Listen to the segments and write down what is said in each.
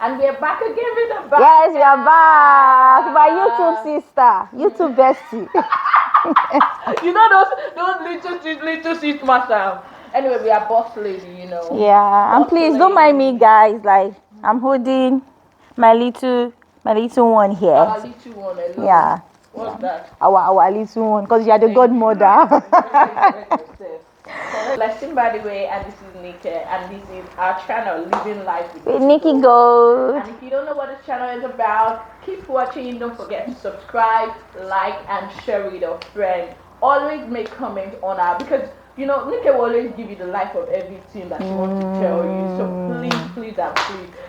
And we're back again with a back. Yes, we are back. My YouTube sister, YouTube bestie. You know those little sis master. Anyway, we are boss lady, you know. Yeah, and please don't mind me, guys. Like I'm holding my little one here. Our little one alone. Yeah. What's that? Our little one, because you are the godmother. Blessing, by the way, and this is Nikki, and this is our channel, Living Life with Nikki Gold. And if you don't know what this channel is about, keep watching. Don't forget to subscribe, like, and share with your friends. Always make comments on our, because you know Nikki will always give you the life of everything that she wants to tell you. So please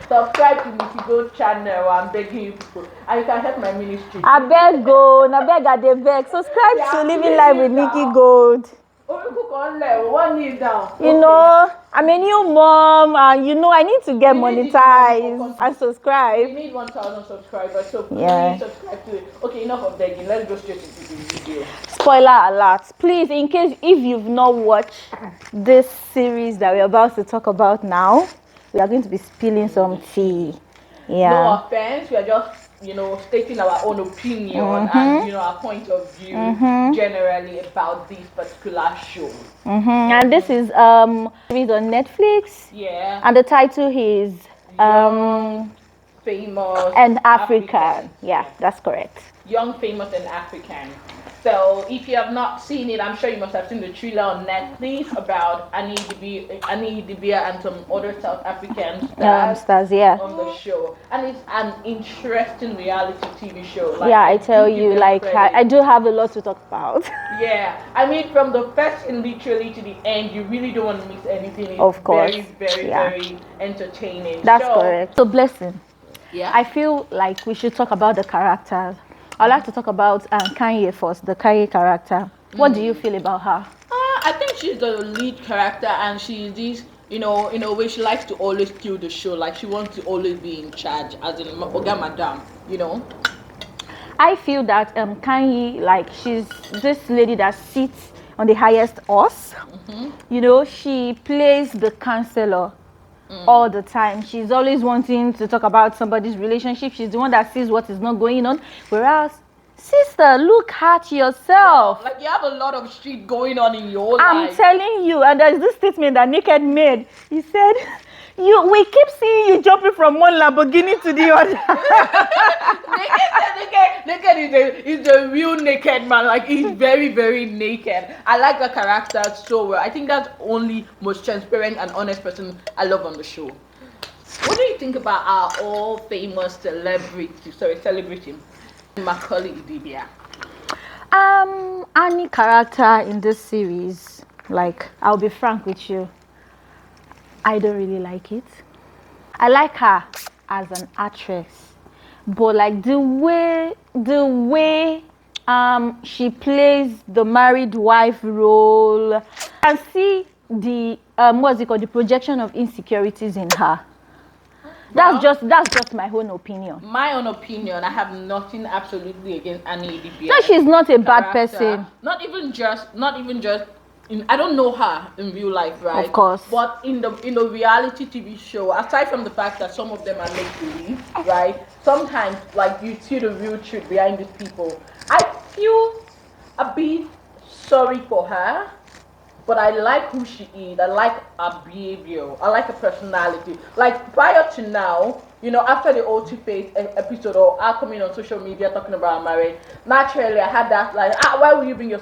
subscribe to Nikki Gold channel. I'm begging you people, and you can help my ministry. I beg go, subscribe to Living Life with Nikki Gold. You know, I'm a new mom, and you know I need to get monetized and subscribe. We need 1,000 subscribers, so please subscribe to it. Okay, enough of begging. Let's go straight into the video. Spoiler alert! Please, in case if you've not watched this series that we're about to talk about now, we are going to be spilling some tea. Yeah. No offense, we are just stating our own opinion and our point of view generally about this particular show. And this is series on Netflix. Yeah. And the title is Famous and African. Yeah, that's correct. Young, Famous, and African. So if you have not seen it, I'm sure you must have seen the trailer on Netflix about Annie Dibia and some other South African stars yeah, on the show. And it's an interesting reality TV show. Like, yeah, I tell you, like I do have a lot to talk about. Yeah, I mean, from the first and literally to the end, you really don't want to miss anything. It's of course. Very entertaining. That's correct. So Blessing. Yeah. I feel like we should talk about the characters. I'd like to talk about Kanye first, the Kanye character. What do you feel about her? I think she's the lead character, and she's this, in a way, she likes to always steal the show. Like, she wants to always be in charge, as in Oga Madam, I feel that Kanye, like, she's this lady that sits on the highest horse. She plays the counselor all the time. She's always wanting to talk about somebody's relationship. She's the one that sees what is not going on. Whereas, sister, look at yourself. Like, you have a lot of shit going on in your life. I'm telling you. And there's this statement that Naked made. He said, we keep seeing you jumping from one Lamborghini to the other. Naked is a real naked man. Like, he's very, very naked. I like the character so well. I think that's the only most transparent and honest person I love on the show. What do you think about our all famous celebrity, Macaulay Idibia? Any character in this series, like, I'll be frank with you, I don't really like it. I like her as an actress, but like the way she plays the married wife role, and see the the projection of insecurities in her. That's just my own opinion. My own opinion. I have nothing absolutely against Annie Idibia. No, she's not a bad person. Not even just. I don't know her in real life, right? Of course. But in the reality TV show, aside from the fact that some of them are make believe, right? Sometimes, like, you see the real truth behind these people. I feel a bit sorry for her, but I like who she is. I like her behavior. I like her personality. Like, prior to now, after the old Two-Face episode, or her coming on social media talking about her marriage, naturally I had that, like, why will you bring your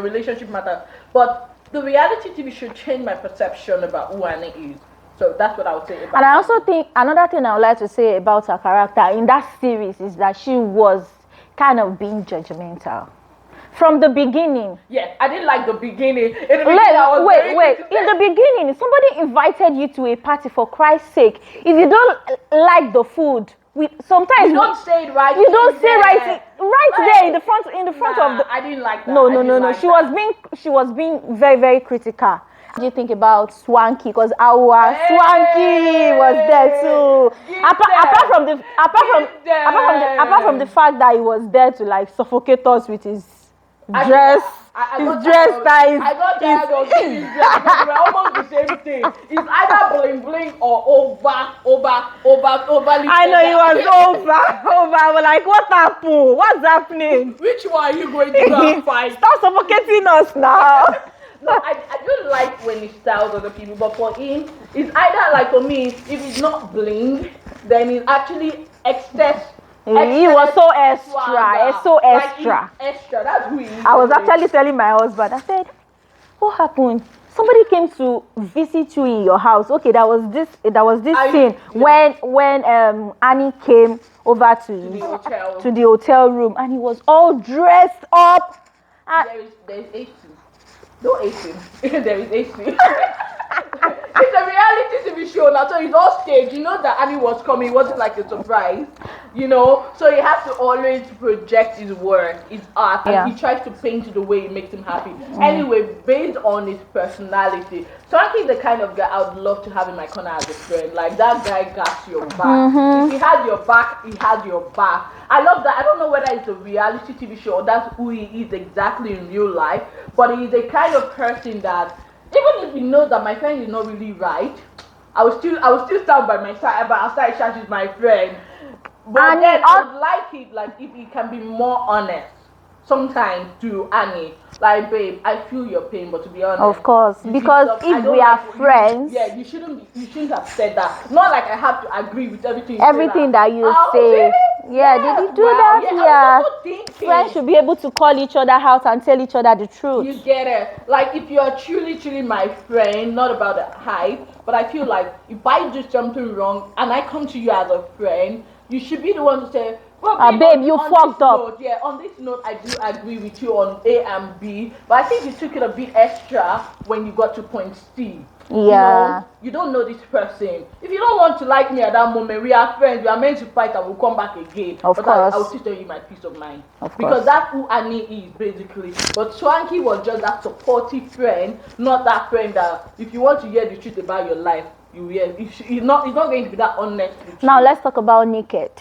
relationship matter? But the reality TV should change my perception about who Annie is. So that's what I would say about And I also think another thing I would like to say about her character in that series is that she was kind of being judgmental. From the beginning. Yeah, I didn't like the beginning. Wait. In the beginning, somebody invited you to a party, for Christ's sake. If you don't like the food, sometimes you don't say it right. You don't say right there in the front of the. I didn't like that. No. She was being very, very critical. What do you think about Swanky? Because our Swanky was there too. Apart from the fact that he was there to, like, suffocate us with his dress. I His got dress tired style I got tired of seeing his dress because we're almost the same thing. It's either bling bling or overly. I know he was over. I was like, what happened? What's happening? Which one are you going to go and fight? Stop suffocating us now. No, I do like when he styles other people, but for him, it's either like for me, if it's not bling, then it's actually excess. He was so extra, swagger. so Like, extra. he's extra. That's who he is. I was actually telling my husband, I said, what happened? Somebody came to visit you in your house. Okay, that was this scene when Annie came over to the hotel room and he was all dressed up. There's AC. No AC. There is AC. It's a reality TV show now, so it's all staged. You know that Annie was coming. It wasn't like a surprise, you know. So he has to always project his work, his art, and he tries to paint it the way it makes him happy. Anyway, based on his personality, Swanky is the kind of guy I would love to have in my corner as a friend. Like, that guy got your back. If he has your back, he has your back. I love that. I don't know whether it's a reality TV show or that's who he is exactly in real life, but he's the kind of person that, even if he knows that my friend is not really right, I will still stand by my side, but I'll start chat with my friend. But then I would like it, like, if he can be more honest sometimes to Annie. Like, babe, I feel your pain, but to be honest, of course, because if we are friends, you shouldn't have said that. Not like I have to agree with everything that you say. Really? Yeah, did you do that? Yeah. Friends should be able to call each other out and tell each other the truth. You get it? Like, if you're truly my friend, not about the hype, but I feel like if I do something wrong and I come to you as a friend, you should be the one to say, well, babe, you fucked up. On this note, I do agree with you on A and B, but I think you took it a bit extra when you got to point C. Yeah. You don't know this person. If you don't want to like me at that moment, we are friends. We are meant to fight and we'll come back again. Of course. I will still tell you my peace of mind. Because that's who Annie is, basically. But Swanky was just that supportive friend, not that friend that if you want to hear the truth about your life, you hear. He's not going to be that honest with you. Now let's talk about Naked.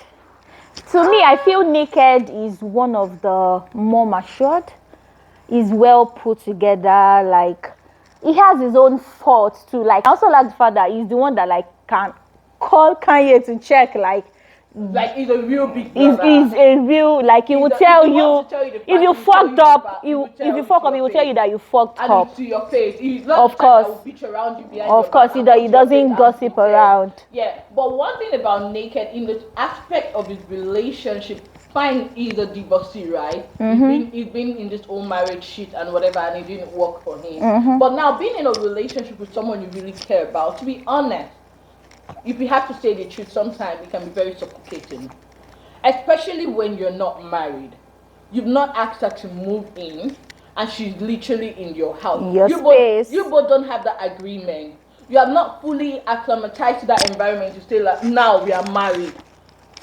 To me, I feel Naked is one of the more matured. He's well put together. Like, he has his own thoughts too. Like, I also like the fact that he's the one that like can call Kanye to check. Like he's a real big brother. He's a real, like, he will tell you if you fucked up. If you fuck up, he will tell you that you fucked up. And to your face. He's not of course. That will bitch around you behind of course, he doesn't gossip around. Yeah, but one thing about Naked, in the aspect of his relationship, fine, he's a divorcee, right? He's been in this old marriage shit and whatever, and it didn't work for him. But now, being in a relationship with someone you really care about, to be honest, if you have to say the truth, sometimes it can be very suffocating. Especially when you're not married. You've not asked her to move in, and she's literally in your house. Your space. You both don't have that agreement. You have not fully acclimatized to that environment to say, like, now we are married.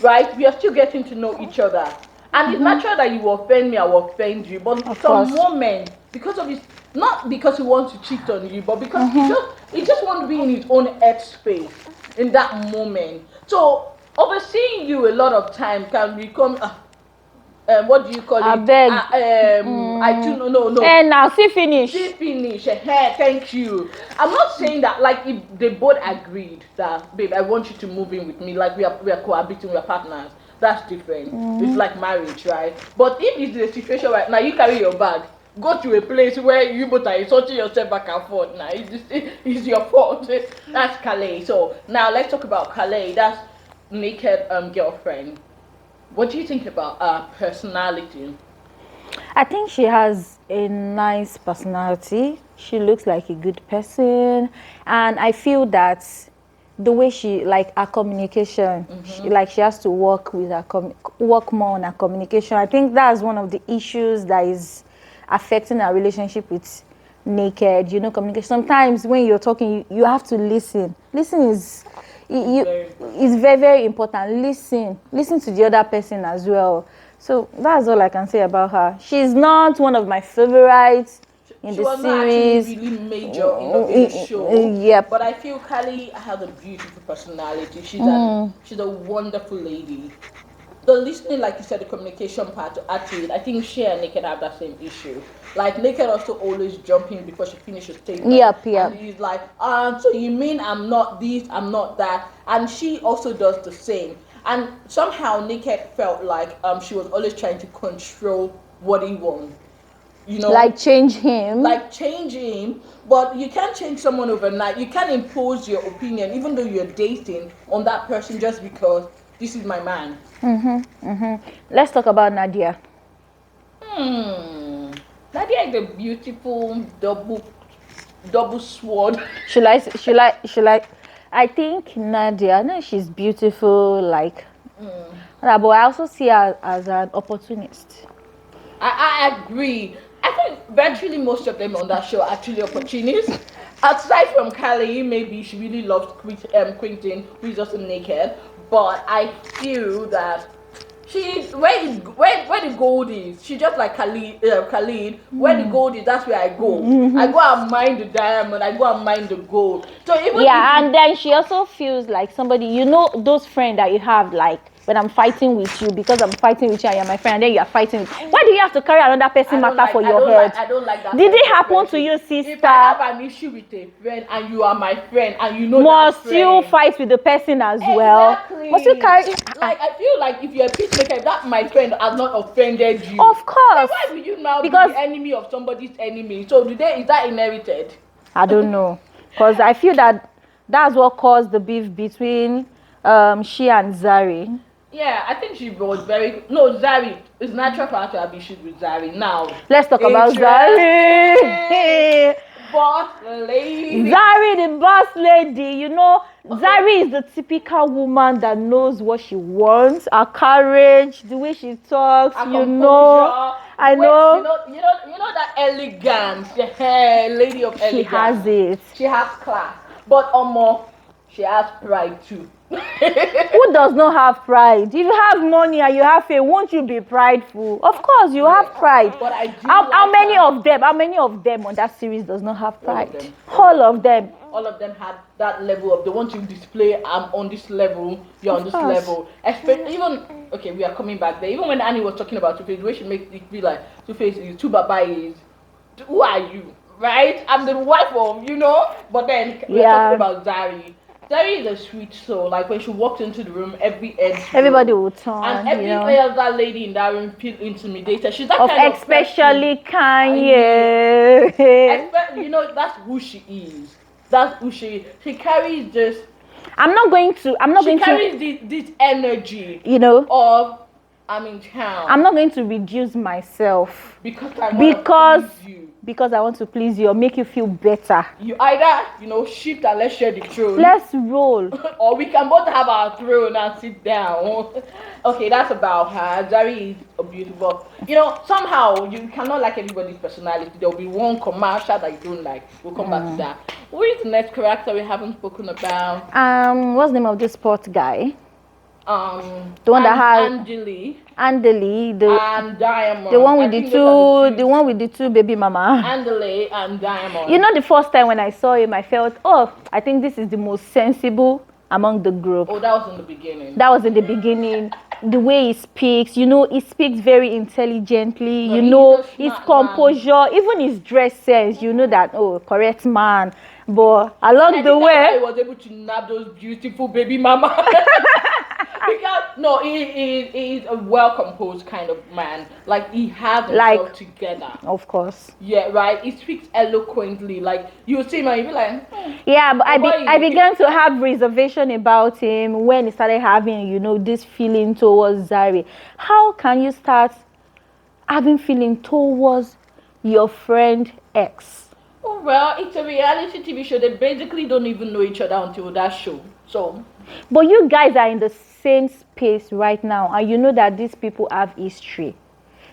Right? We are still getting to know each other. And it's natural that you will offend me, I will offend you. But some moment, because of his, not because he wants to cheat on you, but because he just wants to be in his own headspace in that moment. So overseeing you a lot of time can become what do you call it? I beg. I do no. And now see finish. Thank you. I'm not saying that, like, if they both agreed that, babe, I want you to move in with me, like we are cohabiting, we are partners. That's different. It's like marriage, right? But if it's the situation right now, you carry your bag, go to a place where you both are insulting yourself back and forth. Now it's your fault. That's Calais. So now let's talk about Calais. That's Naked girlfriend. What do you think about her personality? I think she has a nice personality. She looks like a good person, and I feel that the way she, like, her communication, she has to work with her work more on her communication. I think that's one of the issues that is affecting her relationship with Naked. You know, communication. Sometimes when you're talking, you have to listen. Listen is very, very important. Listen to the other person as well. So that's all I can say about her. She's not one of my favorites in the series. She was not actually really major in the show. Yep. But I feel Callie has a beautiful personality. She's a wonderful lady. the listening, like you said, the communication part to add to it, I think she and Naked have that same issue. Like Naked also always jumping before she finishes statement. Yep. And he's like, so you mean I'm not this, I'm not that, and she also does the same. And somehow Naked felt like she was always trying to control what he wants. You know, like change him. But you can't change someone overnight. You can't impose your opinion, even though you're dating, on that person just because this is my man. Let's talk about Nadia. Nadia is a beautiful double sword. Should I? I think Nadia, no, she's beautiful, like, but I also see her as an opportunist. I agree. I think virtually most of them on that show are actually opportunists. Aside from Kylie, maybe she really loves Quentin, who is also Naked. But I feel that she's where the gold is. She just like Khalid. Where the gold is, that's where I go. I go and mine the diamond. I go and mine the gold. So even and then she also feels like somebody, you know, those friends that you have, like when I'm fighting with you because I'm fighting with you and you're my friend, and then you are fighting with. Why do you have to carry another person matter for your hurt? I don't like that. Did it happen to you, sister? If I have an issue with a friend and you are my friend and you know must that friend, you fight with the person as well? Must you carry? Like I feel like if you're a peacemaker, if that my friend has not offended you, of course. Why will you now be the enemy of somebody's enemy? So is that inherited? I don't know, because I feel that that's what caused the beef between she and Zari. Yeah, I think she was Zari. It's natural for her to have issues with Zari. Now let's talk about Zari. Boss lady. Zari, the boss lady. You know, Zari is the typical woman that knows what she wants. Her courage, the way she talks. Her you know, I know. You know that elegance, the lady of elegance. She has it. She has class, but she has pride too. Who does not have pride? If you have money and you have faith, won't you be prideful? Of course, you have pride. But how many of them on that series does not have pride? All of them. All of them had that level of they want to display. I'm on this level. You're on this level. Even we are coming back there. Even when Annie was talking about Two-Face, the way she makes it feel like Two-Face is two babais. Who are you? Right? I'm the wife of, But then we're talking about Zari. Zari is a sweet soul. Like when she walked into the room, everybody would turn. And every other lady in that room feel intimidated. She's that kind of especially Kanye. That's who she is. That's who she is. She carries this. She carries this energy. Of I'm in town. I'm not going to reduce myself because I want to please you. Because I want to please you or make you feel better. You either, shift and let's share the throne. Let's roll. Or we can both have our throne and sit down. Okay, that's about her. Zari is beautiful. Somehow you cannot like everybody's personality. There will be one commercial that you don't like. We'll come back to that. Who is the next character we haven't spoken about? What's the name of this sport guy? The one that has Andeli, and Diamond. The one with the two baby mama. Andeli and Diamond. The first time when I saw him, I felt, I think this is the most sensible among the group. Oh, that was in the beginning. The way he speaks, he speaks very intelligently. His composure, man. Even his dress sense. That correct man. But along the way, he was able to nab those beautiful baby mama. Because he is a well-composed kind of man. Like he has himself together. Of course. Yeah, right. He speaks eloquently. Like you see him and you be like. Yeah, but I began to have reservation about him when he started having, this feeling towards Zari. How can you start having feeling towards your friend X? Oh, well, it's a reality TV show. They basically don't even know each other until that show. So. But you guys are in the same space right now, and you know that these people have history.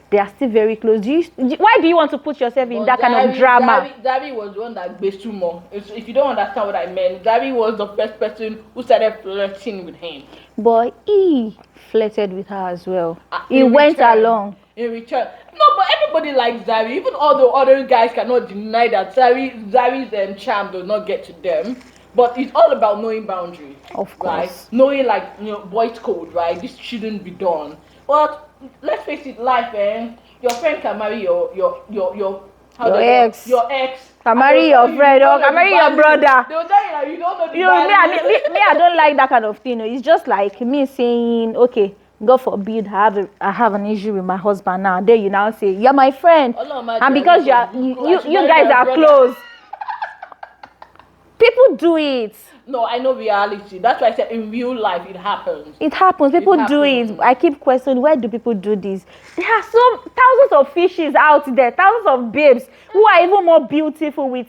They are still very close. Why do you want to put yourself in that kind of drama? Zari was the one that based too more. If you don't understand what I meant, Zari was the first person who started flirting with him. But he flirted with her as well. He went along. In return. No, but everybody likes Zari. Even all the other guys cannot deny that Zari's charm does not get to them. But it's all about knowing boundaries. Of Right? course. Knowing, like, boys code, right? This shouldn't be done. But let's face it, life, your friend can marry your how Your they call- ex. Your ex. Can and marry they'll your tell you friend don't or know can the marry your value. brother. They'll tell you that you don't know the You know, value. me, I don't like that kind of thing. It's just like me saying, okay, God forbid, I have an issue with my husband now. Then you now say, you're my friend, Oh, no, my and dear, because look, I should you marry guys my are brother. close. People do it. No, I know reality. That's why I said in real life it happens. It happens. People do it. happens. I keep questioning, why do people do this? There are thousands of fishes out there, thousands of babes who are even more beautiful with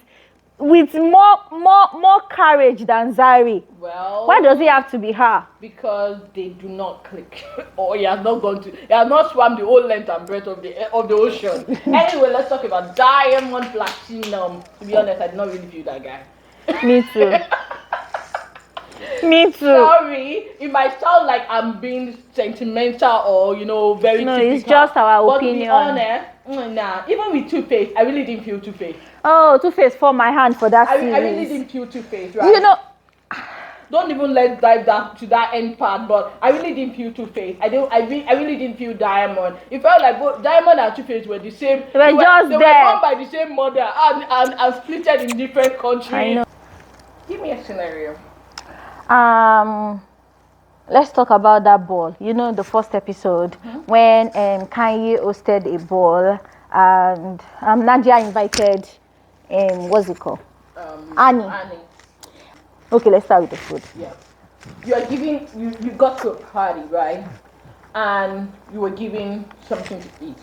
more courage than Zari. Well, Why does it have to be her? because they do not click, or you have not swam the whole length and breadth of the ocean. Anyway, let's talk about Diamond Platinum. To be honest, I did not really view that guy. Me too. Me too. Sorry, it might sound like I'm being sentimental or very No, typical. it's just our but to be opinion. honest, nah. Even with Two-Face, I really didn't feel Two-Face. Oh, Two-Face for my hand for that I series. really didn't feel Two-Face, right? You know, Don't even let's dive that to that end part, but I really didn't feel Two-Face. I really didn't feel Diamond. It felt like both Diamond and Two-Face were the same. They were just they there. were born by the same mother and splitted in different countries. I know. Give me a scenario. Let's talk about that ball. You know, the first episode when Kanye hosted a ball and Nadia invited what's it called? Annie. Okay, let's start with the food. Yeah. You got to a party, right? And you were given something to eat.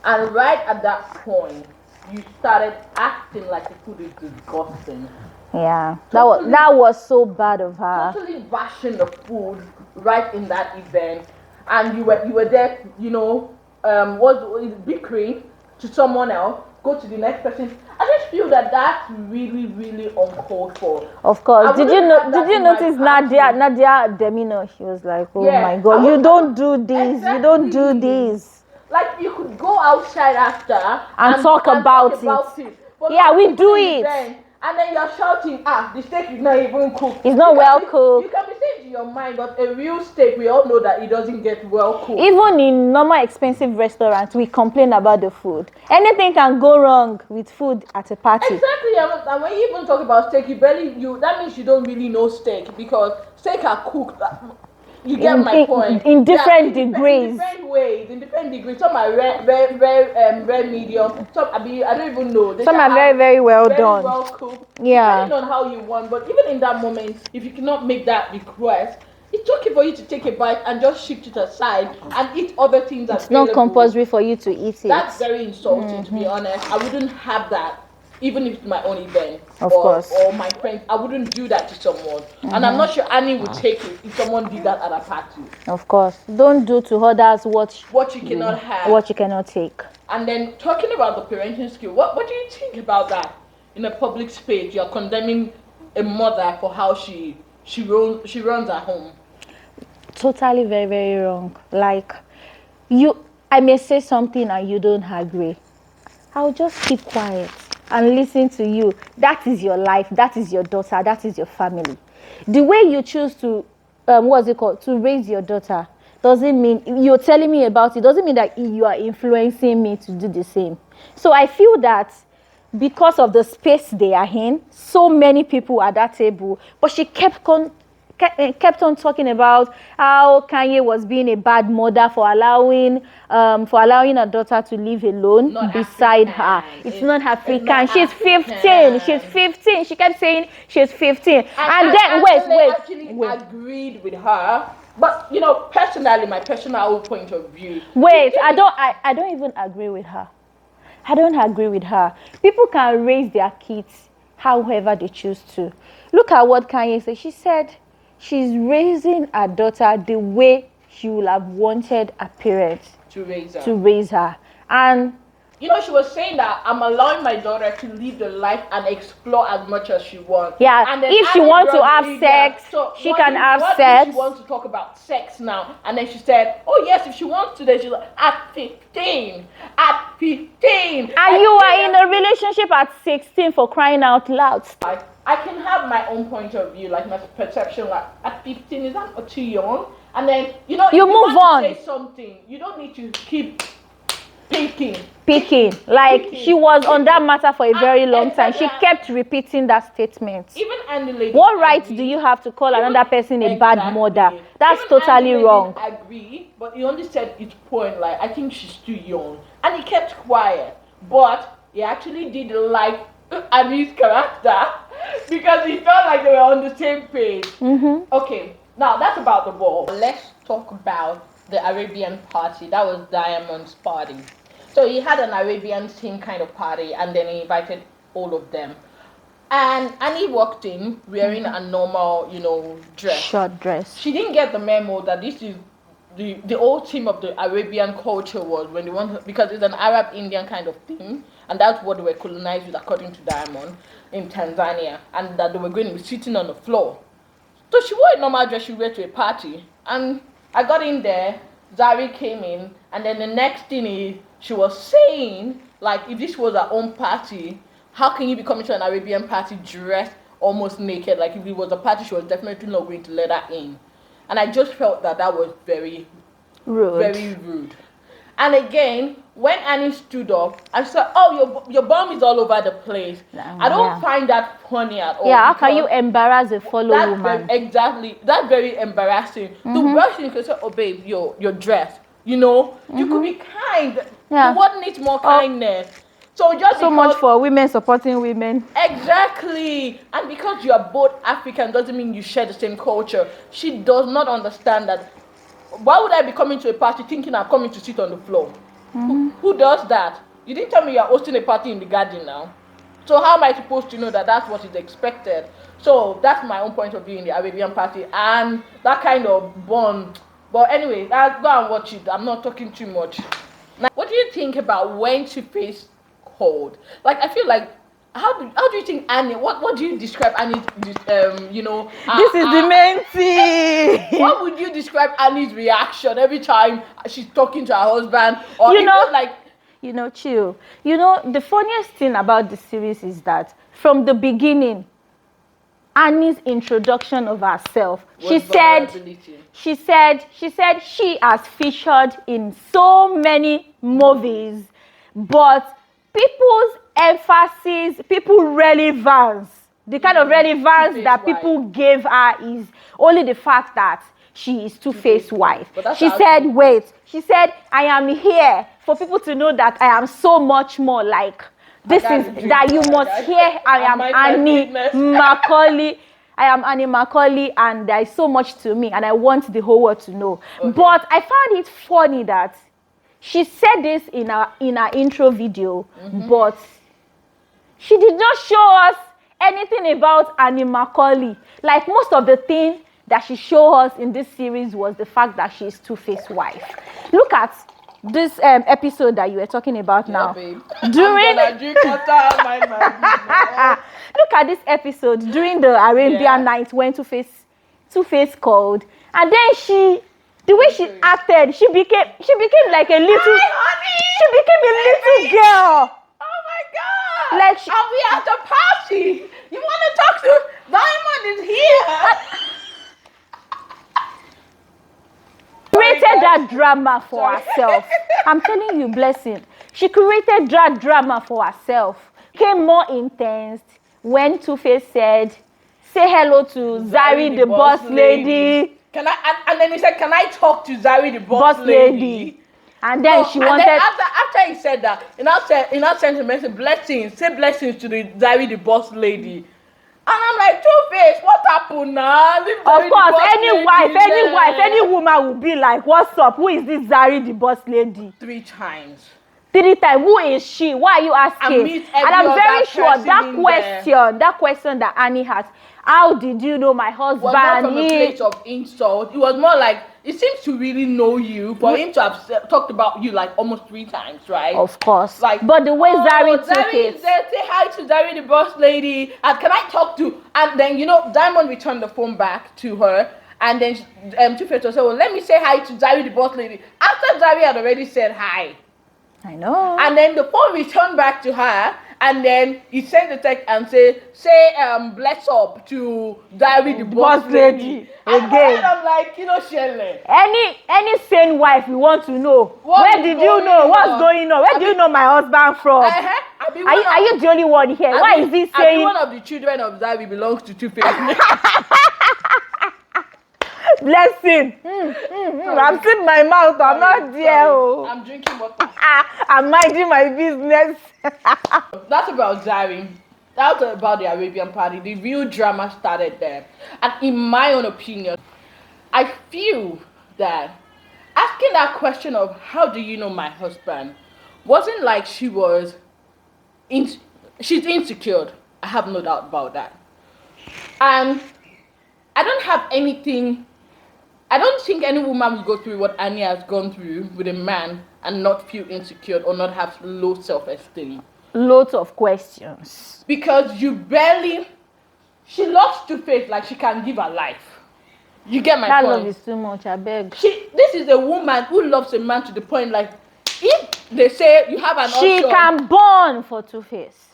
And right at that point, you started acting like the food is disgusting. Yeah, Totally. that was so bad of her. Totally ration the food right in that event. And you were there, was bickering to someone else, go to the next person. I just feel that that's really, really uncalled for. Of course. I Did you wouldn't have that in my notice party. Nadia demeanor? She was like, oh Yeah, my I God, you was- don't do this. You don't do Exactly. this. Like, you could go outside after And talk about it. But Yeah, not we even do in it. event. And then you're shouting, the steak is not even cooked. It's not You can well be- cooked. You can be saying to your mind, but a real steak, we all know that it doesn't get well cooked. Even in normal expensive restaurants, we complain about the food. Anything can go wrong with food at a party. Exactly, and when you even talk about steak, that means you don't really know steak, because steak are cooked. You get my point. In different In degrees. different ways, in different degrees. Some are rare medium. Some I don't even know. They Some just are very, very well done. well cooked. Yeah. Depending on how you want, but even in that moment, if you cannot make that request, it's okay for you to take a bite and just shift it aside and eat other things. It's not compulsory for you to eat it. That's very insulting, to be honest. I wouldn't have that, even if it's my own event. Of course. Or my friends. I wouldn't do that to someone. And I'm not sure Annie would take it if someone did that at a party. Of course. Don't do to others What you cannot have. what you cannot take. And then talking about the parenting skill, what do you think about that? In a public space, you're condemning a mother for how she runs her home. Totally very, very wrong. Like, I may say something and you don't agree. I'll just keep quiet and listen to you. That is your life. That is your daughter. That is your family. The way you choose to, to raise your daughter doesn't mean you're telling me about it. Doesn't mean that you are influencing me to do the same. So I feel that because of the space they are in, so many people at that table, but she kept on talking about how Kanye was being a bad mother for allowing her daughter to live alone Not beside African. her. It's not African. not She's 15. African. She's 15. She kept saying she's 15. And then I actually wait. agreed with her. But personally, my personal point of view. Wait, I don't even agree with her. I don't agree with her. People can raise their kids however they choose to. Look at what Kanye said. She said she's raising her daughter the way she would have wanted her parents To to raise her. And she was saying that I'm allowing my daughter to live the life and explore as much as she wants. yeah, And then if she Annie wants to brought have it sex, down. So she what can if- have what sex. If she wants to talk about sex now, and then she said, "Oh yes, if she wants to." Then she's like, "At 15, at 15." And you are in a relationship at 16 for crying out loud. I I can have my own point of view, like my perception. Like at 15, is that too young? And then you know, if You you move want on. to say something, you don't need to keep picking. Like Picking. she was on that matter for a very long time. She exactly. kept repeating that statement. Even Annie Lady. What right do you have to call another person a bad mother? That's Even totally Annie wrong. Lady agree, but he only said his point. Like I think she's too young, and he kept quiet. But he actually did like Annie's character because he felt like they were on the same page. Okay, now that's about the ball. Let's talk about the Arabian party. That was Diamond's party. So he had an Arabian theme kind of party, and then he invited all of them. And Annie walked in wearing a normal, dress. Short dress. She didn't get the memo that this is the whole theme of the Arabian culture was when they want, because it's an Arab Indian kind of thing, and that's what they were colonized with according to Diamond in Tanzania, and that they were going to be sitting on the floor. So she wore a normal dress she wore to a party, and I got in there. Zari came in, and then the next thing she was saying, like, if this was her own party, how can you be coming to an Arabian party dressed almost naked? Like, if it was a party, she was definitely not going to let her in. And I just felt that was very rude. Very rude. And again, when Annie stood up, I said, "Oh, your bum is all over the place." I don't find that funny at all. Yeah, how can you embarrass a fellow woman? Exactly, that's very embarrassing. The worst thing you can say, "Oh, babe, your dress." You could be kind. Yeah. The world needs more kindness. So just so much for women supporting women. Exactly. And because you are both African doesn't mean you share the same culture. She does not understand that. Why would I be coming to a party thinking I'm coming to sit on the floor? Who does that? You didn't tell me you're hosting a party in the garden now. So how am I supposed to know that that's what is expected? So that's my own point of view in the Arabian party and that kind of bond. But anyway, I'll go and watch it. I'm not talking too much. Now, what do you think about when she faced cold? Like, I feel like, how do you think Annie, what do you describe Annie's, this is the main thing. What would you describe Annie's reaction every time she's talking to her husband? Or chill. The funniest thing about the series is that from the beginning, Annie's introduction of herself, she said she has featured in so many movies, but people's emphasis, relevance, the kind of relevance that people gave her is only the fact that she is Two-Face wife. She said, I am here for people to know that I am so much more like, this is that you must hear, I am Annie Macaulay. I am Annie Macaulay, and there is so much to me, and I want the whole world to know. Okay. But I found it funny that she said this in her intro video, but she did not show us anything about Annie Macaulay. Like, most of the thing that she showed us in this series was the fact that she is Two-Face wife. Look at this episode that you were talking about now. Babe. Look at this episode during the Arabian night when Two-Face called, and then the way she acted, she became like a little. She became a little girl. Oh my God! Like and we at the party. You want to talk to Diamond? Is here. Created that drama for herself. I'm telling you, Blessing. She created that drama for herself. Became more intense when Two-Face said, "Say hello to Zari, the boss lady." And then he said, "Can I talk to Zari, the boss lady?" And then she wanted. Then after he said that, he now sent a message, blessings, say blessings to the Zari, the boss lady. And I'm like, Two-Face, what happened now? Of course, any woman will be like, "What's up? Who is this Zari, the boss lady?" 3 times. 3 times. Who is she? Why are you asking? And I'm very sure that question that Annie has, how did you know my husband? Was not from a place of insult. It was more like, it seems to really know you, for him to have talked about you like almost 3 times, right? Of course. Like, but the way Zari took it. Say hi to Zari, the boss lady. And can I talk to? And then Diamond returned the phone back to her. And then Two-Face said, "Well, let me say hi to Zari, the boss lady." After Zari had already said hi. I know. And then the phone returned back to her, and then he sent the text and say bless up to Diary the boss lady. And again. I'm like, Shelley. Any sane wife we want to know. What Where is did you going know? on? What's going on? Where do you know my husband from? Are you the only one here? Why is he saying? One of the children of Diary belongs to Two-Face. Blessing. I'm seeing my mouth. I'm not there. Oh. I'm drinking water. I'm minding my business. That's about Zari. That's about the Arabian party. The real drama started there. And in my own opinion, I feel that asking that question of how do you know my husband wasn't like she's insecure. I have no doubt about that. And I don't think any woman will go through what Annie has gone through with a man and not feel insecure or not have low self-esteem. Lots of questions. Because she loves Two-Face like she can give her life. You get my point? That love is too much, I beg. This is a woman who loves a man to the point like, if they say you have an option. She can burn for Two-Face.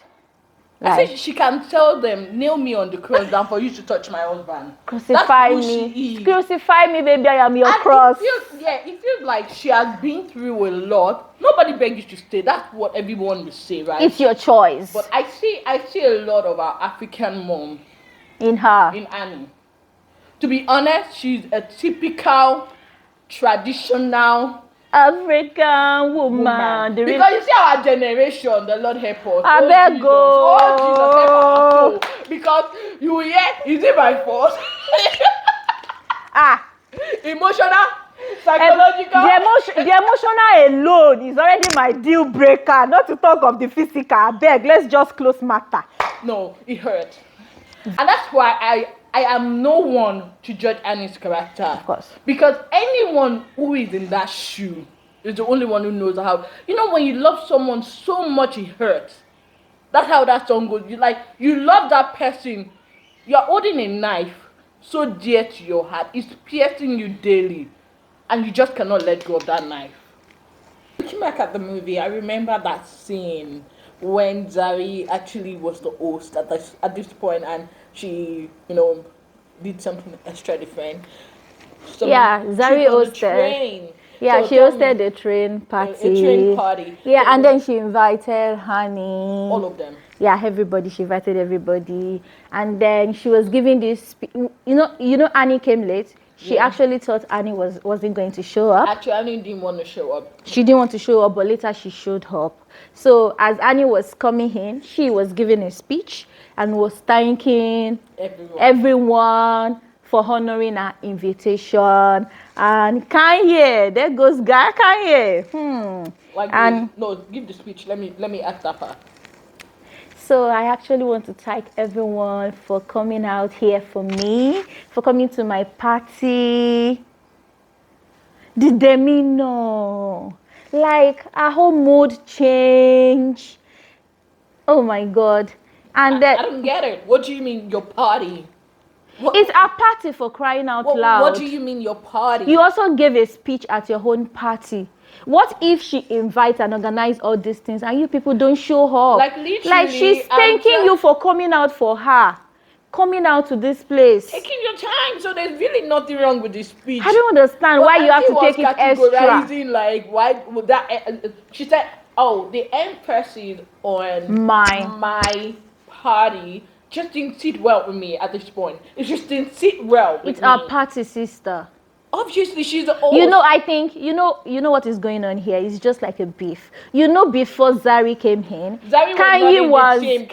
I say she can tell them, nail me on the cross down for you to touch my husband. Crucify me. Crucify me, baby, I am your cross. It feels like she has been through a lot. Nobody begs you to stay. That's what everyone will say, right? It's your choice. But I see a lot of our African mom in her. In Annie. To be honest, she's a typical, traditional African woman. Because you see our generation, the Lord help us. I beg go. Oh, Jesus, help us. Because you hear, is it my fault? Emotional, psychological. The emotional alone is already my deal breaker. Not to talk of the physical. I beg, let's just close matter. No, it hurt. And that's why I am no one to judge Annie's character. Of course. Because anyone who is in that shoe is the only one who knows how. When you love someone so much it hurts. That's how that song goes. You love that person. You're holding a knife so dear to your heart. It's piercing you daily. And you just cannot let go of that knife. Looking back at the movie, I remember that scene when Zari actually was the host at this point, and she, did something extra different. Zari hosted. Yeah, she hosted a train party. A train party. Yeah, and then she invited Honey. All of them. Yeah, everybody. She invited everybody, and then she was giving this. Annie came late. She actually thought Annie wasn't going to show up. Actually, Annie didn't want to show up. She didn't want to show up, but later she showed up. So as Annie was coming in, she was giving a speech and was thanking everyone for honoring her invitation. And Kanye, there goes guy Kanye. Give the speech. Let me ask that part. So I actually want to thank everyone for coming out here for me, for coming to my party. Did they know? Like a whole mood change. Oh my God. And I don't get it. What do you mean your party? It's a party, for crying out loud. What do you mean your party? You also gave a speech at your own party. What if she invites and organizes all these things and you people don't show up? Like she's thanking you for coming out for her. Coming out to this place. Taking your time, so there's really nothing wrong with this speech. I don't understand why you have to take it extra. Like, why would that? She said, "Oh, the emphasis on my party just didn't sit well with me at this point. It just didn't sit well with me." It's our party, sister. Obviously, she's the old. I think you know what is going on here. It's just like a beef. Before Zari came in, Kanye was the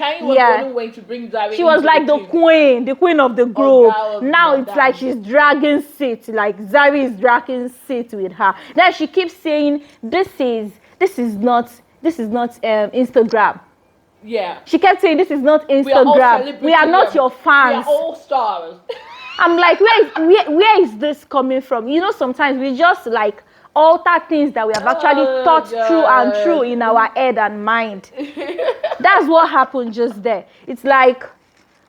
only way to bring Zari. She was like the queen of the group. Now it's like she's dragging seat. Like Zari is dragging seat with her. Then she keeps saying, "This is not Instagram." Yeah. She kept saying, "This is not Instagram. We are not your fans. We are all stars." I'm like, where is this coming from? Sometimes we just like alter things that we have actually thought through in our head and mind. That's what happened just there. It's like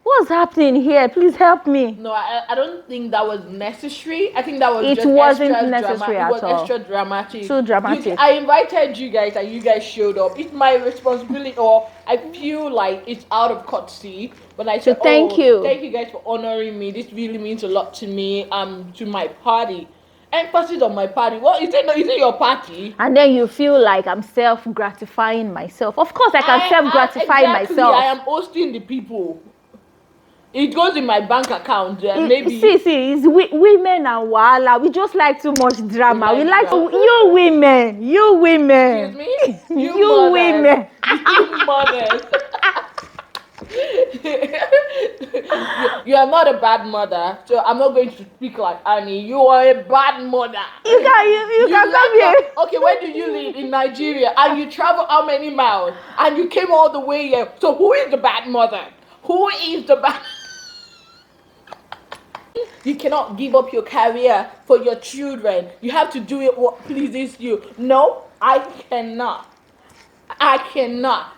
What's happening here? Please help me. No, I don't think that was necessary. I think that was It just wasn't extra necessary drama. at It was all. extra dramatic. Too dramatic. I invited you guys and you guys showed up. It's my responsibility, or I feel like it's out of courtesy. But I said, thank you. Thank you guys for honoring me. This really means a lot to me. To my party. Emphasis on my party. What is it your party? And then you feel like I'm self-gratifying myself. Of course, I can self-gratify exactly, myself. I am hosting the people. It goes in my bank account. Maybe. See, it's women and wahala. We just like too much drama. We like drama. You women. Excuse me? You women. You mothers. You are not a bad mother, so I'm not going to speak like Annie. You are a bad mother. You can come here. Okay, where do you live? In Nigeria, and you travel how many miles? And you came all the way here. So who is the bad mother? Who is the bad? You cannot give up your career for your children. You have to do it what pleases you. No, I cannot.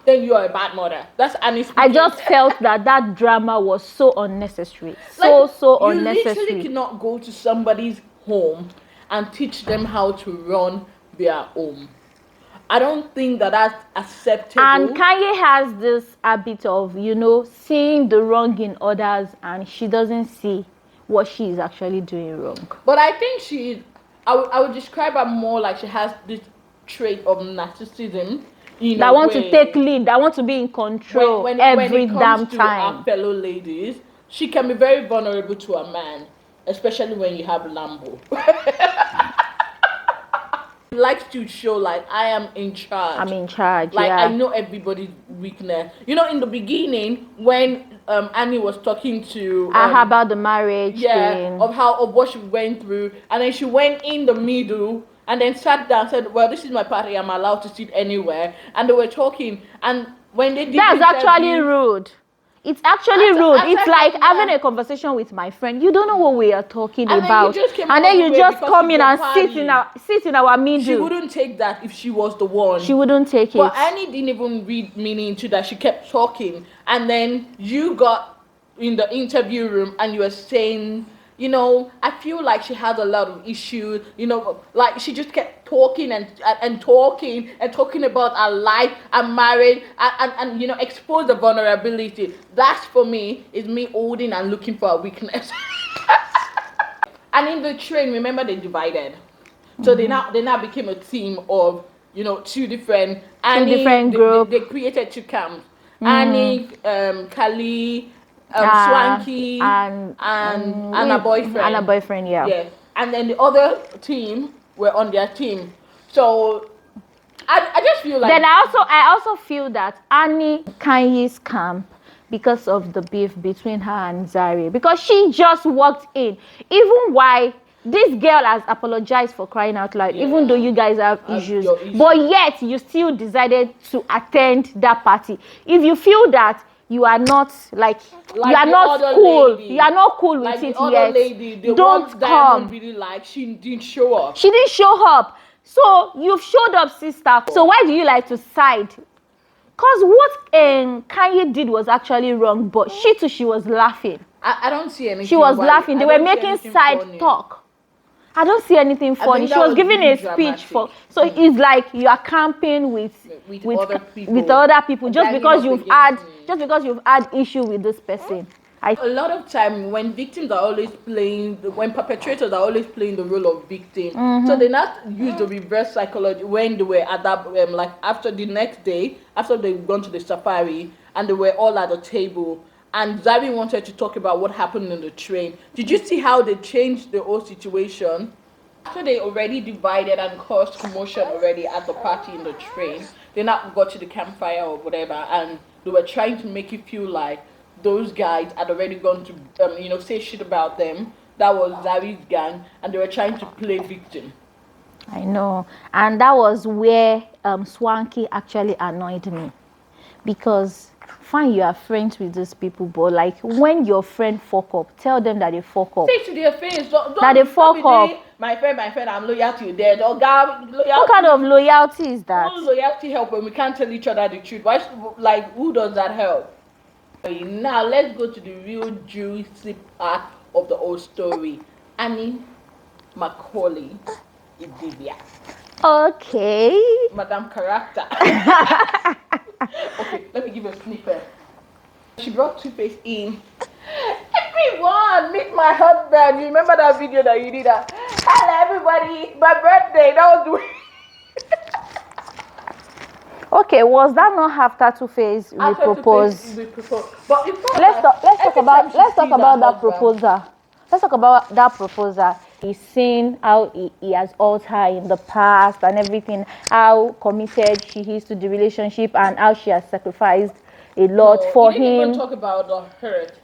Then you are a bad mother. That's Annie's. I just felt that drama was so unnecessary. So unnecessary. You literally cannot go to somebody's home and teach them how to run their home. I don't think that's acceptable. And Kanye has this habit of, seeing the wrong in others, and she doesn't see what she is actually doing wrong. But I think I would describe her more like she has this trait of narcissism. That want to take lead, that want to be in control every damn time. Our fellow ladies, she can be very vulnerable to a man, especially when you have Lambo. He likes to show like I am in charge. I'm in charge. Like yeah. I know everybody's weakness. In the beginning when Annie was talking to about the marriage thing. of what she went through, and then she went in the middle and then sat down and said, well, this is my party, I'm allowed to sit anywhere. And they were talking, and when they did that's actually rude. It's actually rude. It's like having a conversation with my friend. You don't know what we are talking about. And then you just come in and sit in our middle. She wouldn't take that if she was the one. She wouldn't take it. But Annie didn't even read meaning into that. She kept talking. And then you got in the interview room and you were saying, I feel like she has a lot of issues, like she just kept talking and talking about her life and marriage and expose the vulnerability. That's for me, is me holding and looking for a weakness. And in the train, remember they divided. So they now became a team of, two different groups. They created two camps. Annie, Kali, Swanky and a boyfriend. And a boyfriend, yeah. Yeah. And then the other team were on their team. So I just feel like. Then I also feel that Annie Kanye's camp, because of the beef between her and Zari, because she just walked in, even while this girl has apologized for crying out loud, even though you guys have issues, but yet you still decided to attend that party. If you feel that you are not you are not cool. You are not cool with it yet. Lady, the don't come. Really like she didn't show up. She didn't show up. So you've showed up, sister. So why do you like to side? Because what Kanye did was actually wrong, but she was laughing. I don't see anything. She was laughing. They were making side talk. I don't see anything funny. She was giving a speech so it's like you are camping with other people just because you've had issue with this person. A lot of time when perpetrators are always playing the role of victim, so they not use the reverse psychology when they were at that after the next day, after they've gone to the safari and they were all at the table. And Zari wanted to talk about what happened in the train. Did you see how they changed the whole situation? After they already divided and caused commotion already at the party in the train, they now got to the campfire or whatever, and they were trying to make it feel like those guys had already gone to, say shit about them. That was Zari's gang, and they were trying to play victim. I know. And that was where Swanky actually annoyed me. Because fine, you are friends with these people, but when your friend fuck up, tell them that they fuck up. Say to their face, don't that they fuck up. My friend, I'm loyal to you. There, what kind of loyalty is that? Who loyalty help when we can't tell each other the truth? Why? Who does that help? Now let's go to the real juicy part of the whole story. Annie Macaulay Idibia. Okay. Madame Character. Okay, let me give you a snippet. She brought Two-Face in. Everyone, meet my husband. You remember that video that you did? Hello, everybody. It's my birthday. That was Okay, was that not after Two-Face we proposed? But Let's talk about that proposal. Let's talk about that proposal. He's seen how he has altered her in the past and everything, how committed she is to the relationship and how she has sacrificed a lot for he didn't him. even talk about the hurt.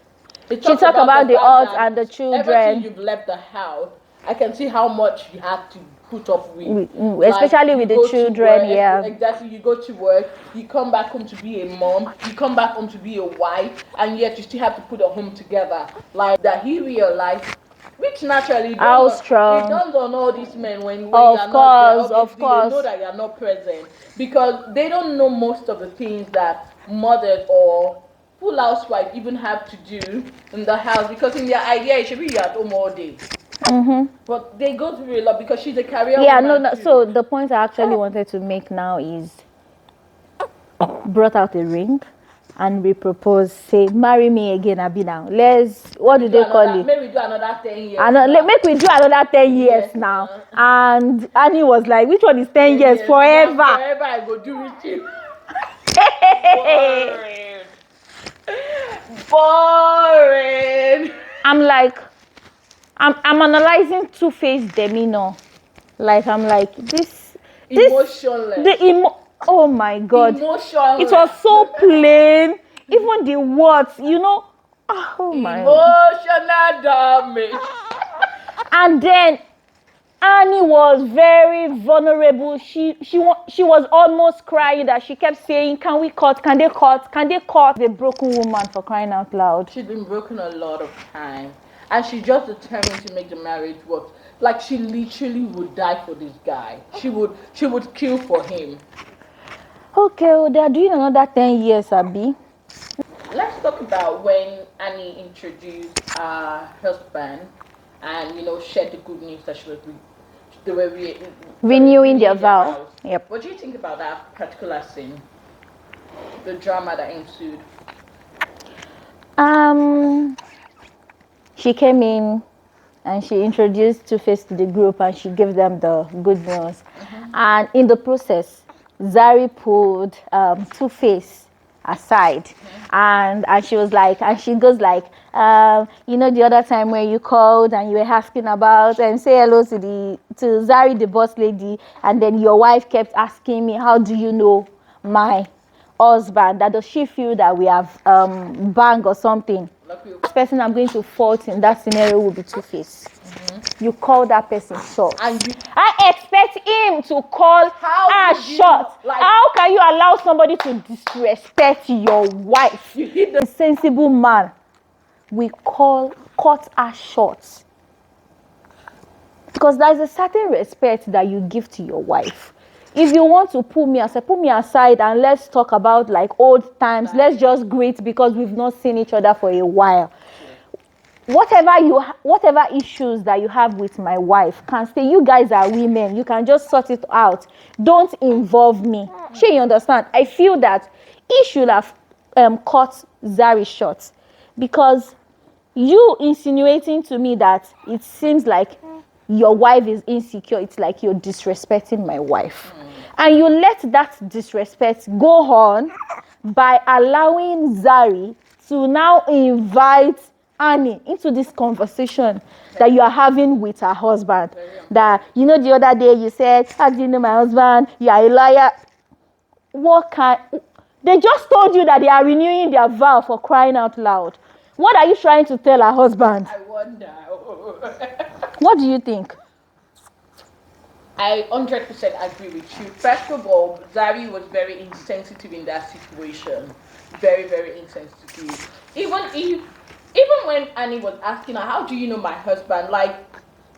She talked about the odds and the children. Ever since you've left the house, I can see how much you have to put up with. Especially with the children, yeah. Exactly, you go to work, you come back home to be a mom, you come back home to be a wife, and yet you still have to put a home together. Like that he realized, which naturally how strong. It dawns on all these men when of you are not there. Of course. They know that you are not present because they don't know most of the things that mothers or full housewife even have to do in the house, because in their idea it should be you're at home all day. But they go through a lot because she's a career woman too. So the point I actually wanted to make now is brought out a ring and we propose, say, marry me again, Abi now. What do they call it? Maybe we do another 10 years. Make we do another 10 years now. And Annie was like, which one is 10 years? Forever. Forever I go do with you. Boring. I'm like, I'm analyzing Two-Face demeanor. Like I'm like this emotionless. Oh my God. Emotionless. It was so plain. Even the words, oh my. Emotional damage. And then Annie was very vulnerable. She was almost crying that she kept saying, can we cut? Can they cut? Can they cut? The broken woman, for crying out loud. She's been broken a lot of times. And she's just determined to make the marriage work. Like she literally would die for this guy. She would kill for him. Okay, well, they are doing another 10 years, Abi. Let's talk about when Annie introduced her husband and shared the good news that they were renewing their vow. Yep. What do you think about that particular scene? The drama that ensued. She came in and she introduced Two-Face to the group and she gave them the good news. And in the process, Zari pulled Two-Face aside and she was like, and she goes like, the other time when you called and you were asking about and say hello to Zari, the boss lady, and then your wife kept asking me, how do you know my husband? That does she feel that we have banged or something? The person I'm going to fault in that scenario will be Two-Face. You call that person short. I expect him to call her short. How can you allow somebody to disrespect your wife? A sensible man, we cut her short. Because there's a certain respect that you give to your wife. If you want to pull me aside and let's talk about like old times. Let's just greet because we've not seen each other for a while. Whatever issues that you have with my wife can stay. You guys are women. You can just sort it out. Don't involve me. Sure, you understand? I feel that he should have cut Zari short because you insinuating to me that it seems like your wife is insecure. It's like you're disrespecting my wife. And you let that disrespect go on by allowing Zari to now invite Annie into this conversation that you are having with her husband. That, the other day you said, how do you know my husband? You are a liar. They just told you that they are renewing their vow, for crying out loud. What are you trying to tell her husband? I wonder. What do you think? I 100% agree with you. First of all, Zari was very insensitive in that situation. Very, very insensitive. Even when Annie was asking her, how do you know my husband? Like,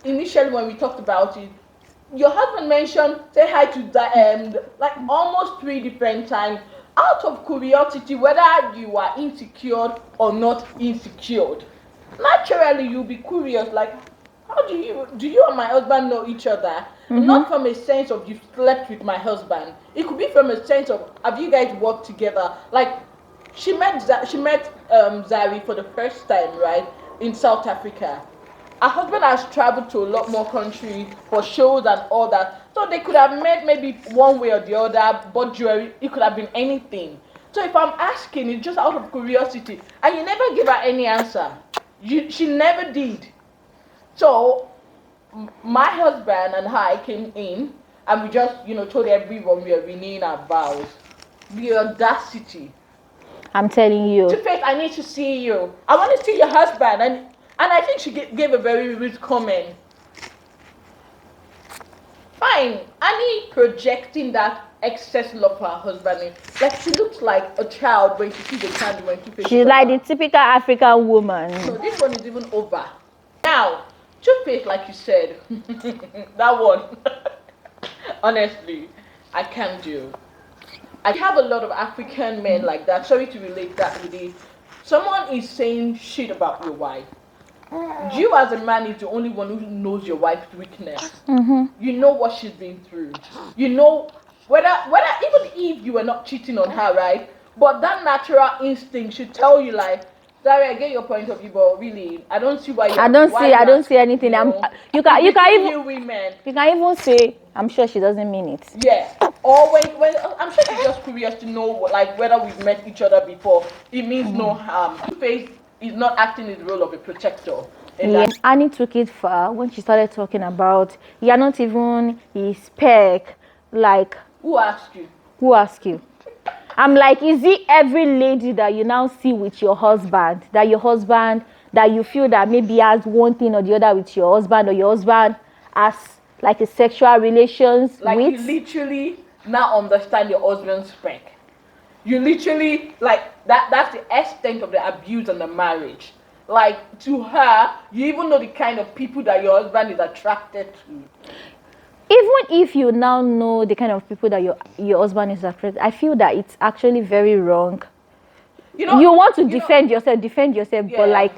initially when we talked about it, your husband mentioned, say hi to like almost 3 different times. out of curiosity, whether you are insecure or not insecure, naturally you'll be curious, like, how do you and my husband know each other? Not from a sense of you slept with my husband. It could be from a sense of, have you guys worked together? Like, she met Zari for the first time, right, in South Africa. Her husband has traveled to a lot more countries for shows and all that. So they could have met maybe one way or the other, bought jewelry. It could have been anything. So if I'm asking, it's just out of curiosity. And you never give her any answer. She never did. So my husband and I came in and we just, told everyone we are renewing our vows. The audacity. I'm telling you. Two-Face, I need to see you. I want to see your husband. And I think she gave a very rude comment. Fine. Annie projecting that excess love for her husband. Like, she looks like a child when she sees the candy when Two-Face. She's like the typical African woman. So this one is even over. Now, Two-Face, like you said, that one, honestly, I can't do. I have a lot of African men like that. Sorry to relate that with you. Someone is saying shit about your wife. You as a man is the only one who knows your wife's weakness. You know what she's been through. You know whether even if you were not cheating on her, right? But that natural instinct should tell you, like, Zari, I get your point of view, but really, I don't see why you. I don't see anything. You can even say, I'm sure she doesn't mean it. Yeah. Or when I'm sure she's just curious to know, like, whether we've met each other before. It means no harm. Two-Face is not acting in the role of a protector. Yeah. Annie took it far when she started talking about you're not even his spec. Like, who asked you? Who asked you? I'm like, is it every lady that you now see with your husband, that you feel that maybe has one thing or the other with your husband, or your husband has like a sexual relations like with? You literally now understand your husband's spec. You literally, like, that's the extent of the abuse and the marriage. Like, to her, you even know the kind of people that your husband is attracted to. Even if you now know the kind of people that your husband is attracted, I feel that it's actually very wrong. You want to defend yourself, yeah. But like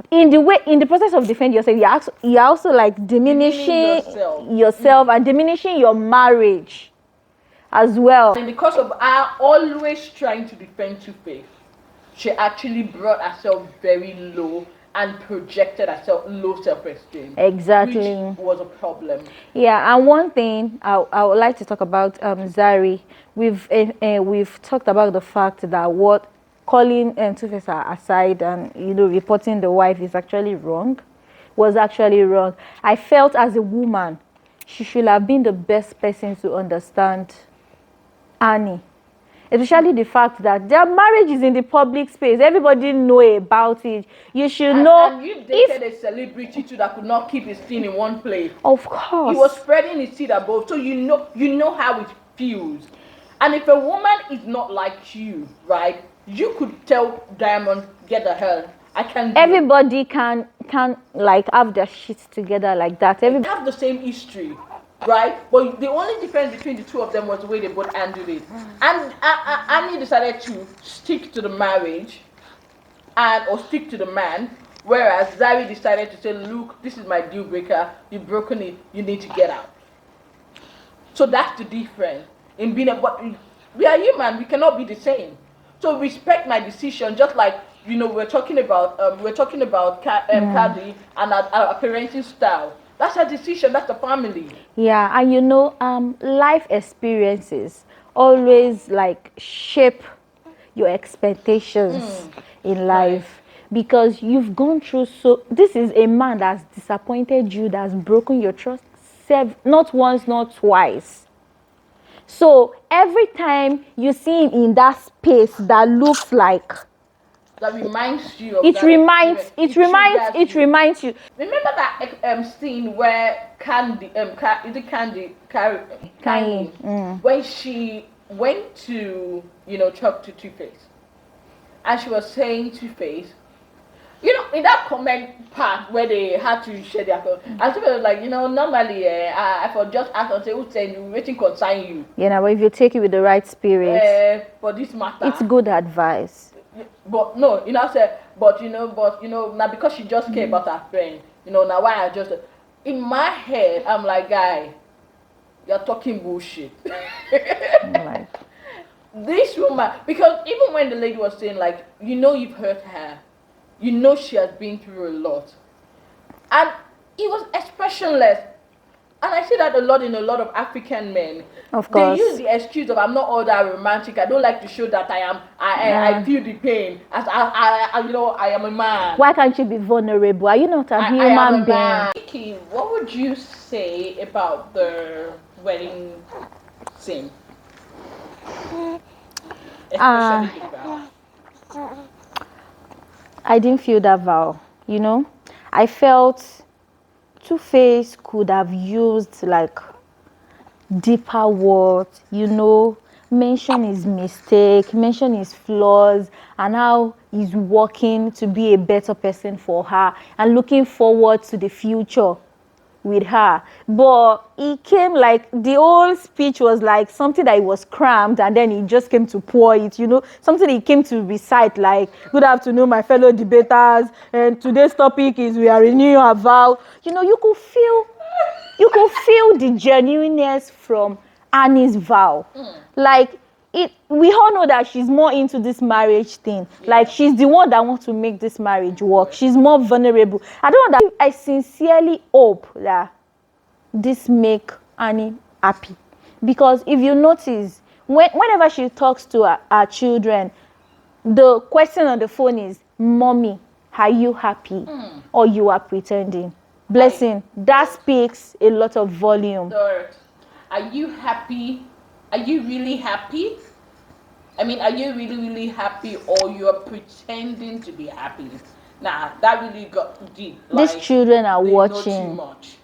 in the process of defending yourself, you're also like diminishing yourself and diminishing your marriage as well. And because of her always trying to defend Two-Face, she actually brought herself very low and projected herself low self-esteem. Exactly. Which was a problem. Yeah, and one thing I would like to talk about Zari. We've talked about the fact that what calling Two-Face aside and reporting the wife is actually wrong. Was actually wrong. I felt as a woman, she should have been the best person to understand Annie. Especially the fact that their marriage is in the public space. Everybody know about it. You should know. And you dated a celebrity too that could not keep his thing in one place. Of course. He was spreading his seed above. So you know how it feels. And if a woman is not like you, right, you could tell Diamond, get the hell. I can't do Everybody it. can like have their shit together like that. They have the same history. Right, but the only difference between the two of them was the way they both handled it. And Annie decided to stick to the marriage, or stick to the man, whereas Zari decided to say, "Look, this is my deal breaker. You've broken it. You need to get out." So that's the difference in being but we are human. We cannot be the same. So respect my decision, just like we're talking about Cardi and our parenting style. That's her decision. That's the family. Yeah, and life experiences always like shape your expectations in life, because you've gone through. So this is a man that's disappointed you, that's broken your trust, not once, not twice. So every time you see him in that space that looks like. That reminds you of it reminds you. Remember that scene where Candy, when she went to talk to Two-Face, and she was saying, Two-Face, You know, in that comment part where they had to share their comment, and people was like, you know, normally I for just ask and say, who said you waiting concern you? You know, but if you take it with the right spirit, For this matter, it's good advice. But no, you know, I said, but you know, now because she just care about her friend, you know, now why I just in my head, I'm like, guy, you're talking bullshit. Like, This woman, because even when the lady was saying, like, you know, you've hurt her, you know, she has been through a lot, and it was expressionless. And I see that a lot in a lot of African men. Of course. They use the excuse of I'm not all that romantic. I don't like to show that I feel the pain. As I you know, I am a man. why can't you be vulnerable? Are you not a I am human a being? man. Vicky, what would you say about the wedding scene? Especially the vow. I didn't feel that vow, you know. I felt Two-Face could have used like deeper words, you know, mention his mistake, mention his flaws, and how he's working to be a better person for her and looking forward to the future with her. But he came like the whole speech was like something that he was crammed, and then he just came to pour it, you know, something he came to recite like, good afternoon, my fellow debaters, and today's topic is we are renewing our vow. You know, you could feel the genuineness from Annie's vow. Like, we all know that she's more into this marriage thing. Like, she's the one that wants to make this marriage work. She's more vulnerable. I sincerely hope that this make Annie happy, because if you notice, whenever she talks to her children, the question on the phone is, mommy, are you happy? Or you are pretending? Blessing, that speaks a lot of volume. Third, are you happy? Are you really happy? I mean, are you really, really happy, or you're pretending to be happy? Nah, that really got deep. These children are they watching. know too much.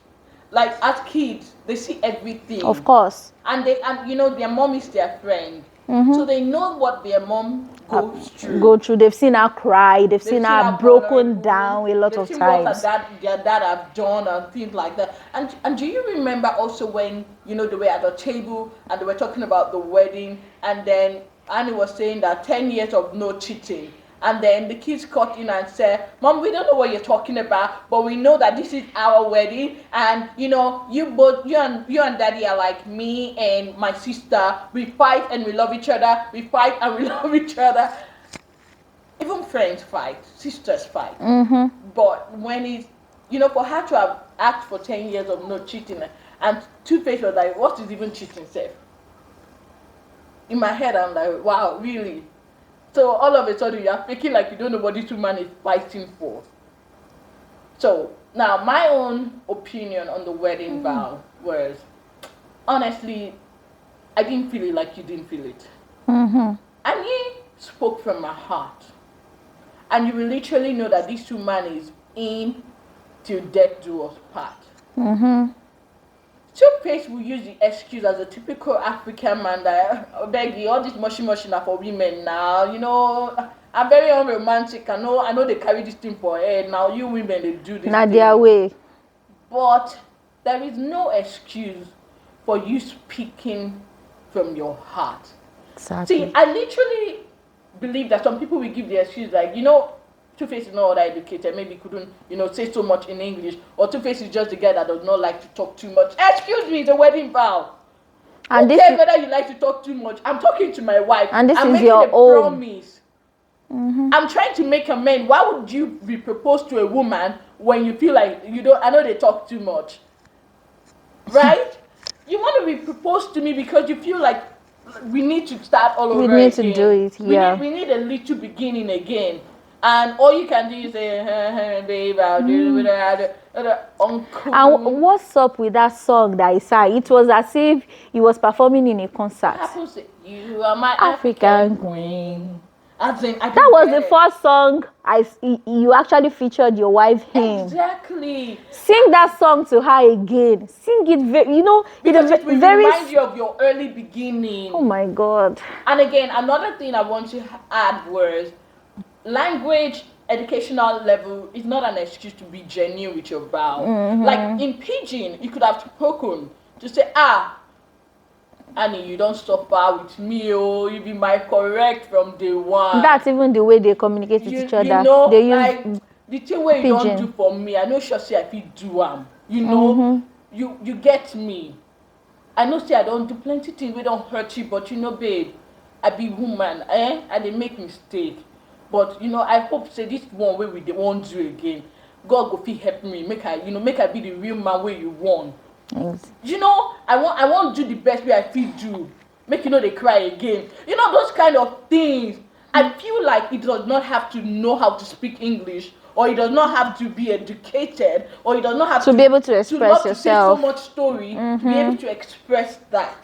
Like, as kids, they see everything. Of course. And you know, their mom is their friend. So they know what their mom goes through. They've seen her cry, they've seen her broken down a lot of times. What their dad have done and things like that. And do you remember also when, you know, they were at the table and they were talking about the wedding, and then Annie was saying that 10 years of no cheating. And then the kids cut in and said, Mom, we don't know what you're talking about, but we know that this is our wedding. And, you know, you and Daddy are like me and my sister. We fight and we love each other. We fight and we love each other. Even friends fight. Sisters fight. But when it's, you know, for her to have asked for 10 years of no cheating, and Two-Face was like, what is even cheating, Seth? In my head, I'm like, wow, really? So all of a sudden, you're thinking like you don't know what this woman is fighting for. So now, my own opinion on the wedding vow was, honestly, I didn't feel it like you didn't feel it. And he spoke from my heart. And you will literally know that this woman is in till death do us part. Two-Face will use the excuse as a typical African man that, oh, Beggy, all this mushy are for women now. You know, I'm very unromantic. I know they carry this thing for head. Now you women, they do this Not thing. their way. But there is no excuse for you speaking from your heart. Exactly. See, I literally believe that some people will give the excuse like, you know, Two-Face is not all that educated, maybe couldn't, you know, say so much in English, or Two-Face is just the guy that does not like to talk too much. Excuse me, it's a wedding vow. And Who cares whether you like to talk too much? I'm talking to my wife. And this I'm is making your a own. promise. I'm trying to make amends. Why would you be proposed to a woman when you feel like you don't? I know they talk too much, right? You want to be proposed to me because you feel like we need to start all over again. We need to do it, yeah. We need a little beginning again. And all you can do is say, hey, babe, I'll do it. Uncle. And what's up with that song that he sang? It was as if he was performing in a concert. You are my African queen. That was the first song you actually featured your wife in. Exactly. Sing that song to her again. Sing it very, you know, because it will remind you of your early beginning. Oh my God. And again, another thing I want to add was language educational level is not an excuse to be genuine with your vow. Like in pidgin, you could have spoken to say, Annie, you don't suffer with me, oh, you be my correct from day one. That's even the way they communicate with each other. You know, they use like the thing where you don't pidgin. do for me, I know sure say I fit do you know, you get me. I know say I don't do plenty things we don't hurt you, but you know, babe, I be woman, and they make mistake. But you know, I hope say this one way we won't do again. God go fit help me, make I be the real man where you want. Yes. You know, I want to do the best way I feel do. Make you know they cry again. You know, those kind of things. I feel like it does not have to know how to speak English, or it does not have to be educated, or it does not have to be able to express to yourself. say so much story to be able to express that.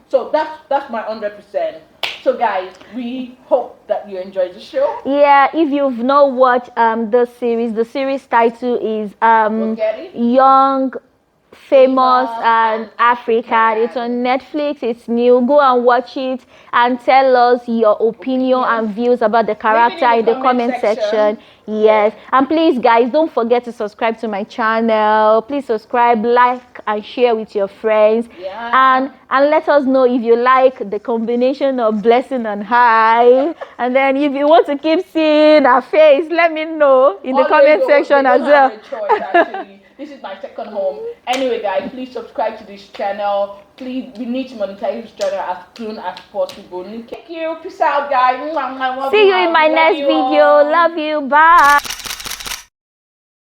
So that's my 100%. So guys, we hope that you enjoyed the show. Yeah, if you've not watched the series title is Forget it. Young, Famous, Famous and and African. African. It's on Netflix. It's new. Go and watch it and tell us your opinion and views about the character in the comment section. Yes, and please guys, don't forget to subscribe to my channel. Please subscribe, like, and share with your friends. Yeah. And let us know if you like the combination of blessing and high. And then if you want to keep seeing our face, let me know in the comment section as well. Have a choice, actually. This is my second home. Anyway, guys, please subscribe to this channel. Please, we need to monetize this channel as soon as possible. Thank you. Peace out, guys. See you in my next video. Love you. Bye.